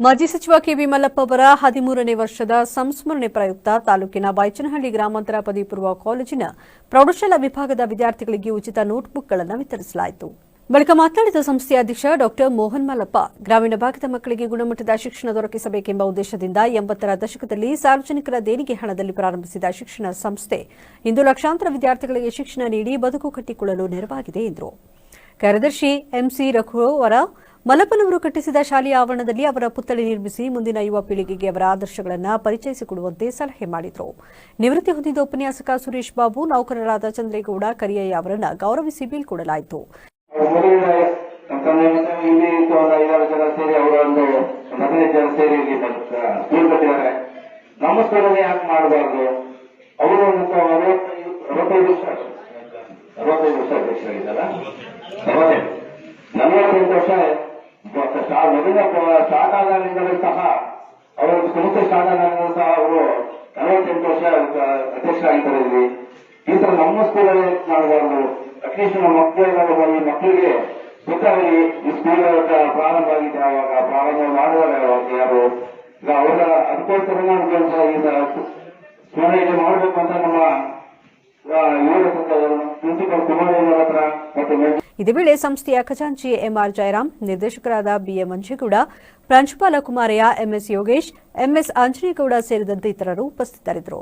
ಮಾಜಿ ಸಚಿವ ಕೆವಿ ಮಲ್ಲಪ್ಪ ಅವರ 13ನೇ ವರ್ಷದ ಸಂಸ್ಮರಣೆ ಪ್ರಯುಕ್ತ ತಾಲೂಕಿನ ಬೈಚನಹಳ್ಳಿ ಗ್ರಾಮಾಂತರ ಪದವಿ ಪೂರ್ವ ಕಾಲೇಜಿನ ಪ್ರೌಢಶಾಲಾ ವಿಭಾಗದ ವಿದ್ಯಾರ್ಥಿಗಳಿಗೆ ಉಚಿತ ನೋಟ್ಬುಕ್ಗಳನ್ನು ವಿತರಿಸಲಾಯಿತು. ಬಳಿಕ ಮಾತನಾಡಿದ ಸಂಸ್ಥೆಯ ಅಧ್ಯಕ್ಷ ಡಾ ಮೋಹನ್ ಮಲ್ಲಪ್ಪ, ಗ್ರಾಮೀಣ ಭಾಗದ ಮಕ್ಕಳಿಗೆ ಗುಣಮಟ್ಟದ ಶಿಕ್ಷಣ ದೊರಕಿಸಬೇಕೆಂಬ ಉದ್ದೇಶದಿಂದ 80ರ ದಶಕದಲ್ಲಿ ಸಾರ್ವಜನಿಕರ ದೇಣಿಗೆ ಹಣದಲ್ಲಿ ಪ್ರಾರಂಭಿಸಿದ ಶಿಕ್ಷಣ ಸಂಸ್ಥೆ ಇಂದು ಲಕ್ಷಾಂತರ ವಿದ್ಯಾರ್ಥಿಗಳಿಗೆ ಶಿಕ್ಷಣ ನೀಡಿ ಬದುಕು ಕಟ್ಟಿಕೊಳ್ಳಲು ನೆರವಾಗಿದೆ ಎಂದರು. ಕಾರ್ಯದರ್ಶಿ ಎಂಸಿ ರಘು ಅವರ ಮಲ್ಲಪ್ಪನವರು ಕಟ್ಟಿಸಿದ ಶಾಲೆಯ ಆವರಣದಲ್ಲಿ ಅವರ ಪುತ್ಥಳಿ ನಿರ್ಮಿಸಿ ಮುಂದಿನ ಯುವ ಪೀಳಿಗೆಗೆ ಅವರ ಆದರ್ಶಗಳನ್ನು ಪರಿಚಯಿಸಿಕೊಡುವಂತೆ ಸಲಹೆ ಮಾಡಿದರು. ನಿವೃತ್ತಿ ಹೊಂದಿದ ಉಪನ್ಯಾಸಕ ಸುರೇಶ್ ಬಾಬು, ನೌಕರರಾದ ಚಂದ್ರೇಗೌಡ ಕರಿಯಯ್ಯ ಅವರನ್ನು ಗೌರವಿಸಿ ಬೀಳ್ಕೊಡಲಾಯಿತು. ಮೊದಲ ಸ್ಟಾರ್ಟ್ ಆದಾಗಿಂದಲೂ ಸಹ ಅವರು ಸಂಸ್ಥೆ ಸ್ಟಾರ್ಟ್ ಆದಾಗಿಂದಲೂ ಸಹ ಅವರು 48 ವರ್ಷ ಅಧ್ಯಕ್ಷರಾಗಿದ್ದಾರೆ. ಈ ತರ ನಮ್ಮ ಸ್ಕೂಲಲ್ಲಿ ಮಾಡಬಾರ್ದು. ಅಟ್ಲೀಸ್ಟ್ ನಮ್ಮ ಮಕ್ಕಳಿಗೆ ಗೊತ್ತಾಗಲಿ ಈ ಸ್ಕೂಲ್ ಪ್ರಾರಂಭ ಆಗಿದೆ, ಯಾವಾಗ ಪ್ರಾರಂಭ ಮಾಡುವಾಗ ಯಾರು ಈಗ ಅವರ ಅದಕ್ಕೋಸ್ಕರ ಈಗ ಸ್ಮರಣೆ ಮಾಡಬೇಕು ಅಂತ ನಮ್ಮ ಪ್ರಿನ್ಸಿಪಲ್ ಕುಮಾರಯ್ಯ ಹತ್ರ ಮತ್ತು ಇದೇ ವೇಳೆ ಸಂಸ್ಥೆಯ ಖಜಾಂಚಿ ಎಂಆರ್ ಜಯರಾಮ್, ನಿರ್ದೇಶಕರಾದ ಬಿಎ ಮಂಜೇಗೌಡ, ಪ್ರಾಂಶುಪಾಲ ಕುಮಾರಯ್ಯ, ಎಂಎಸ್ ಯೋಗೇಶ್, ಎಂಎಸ್ ಆಂಜನೇಗೌಡ ಸೇರಿದಂತೆ ಇತರರು ಉಪಸ್ಥಿತರಿದ್ದರು.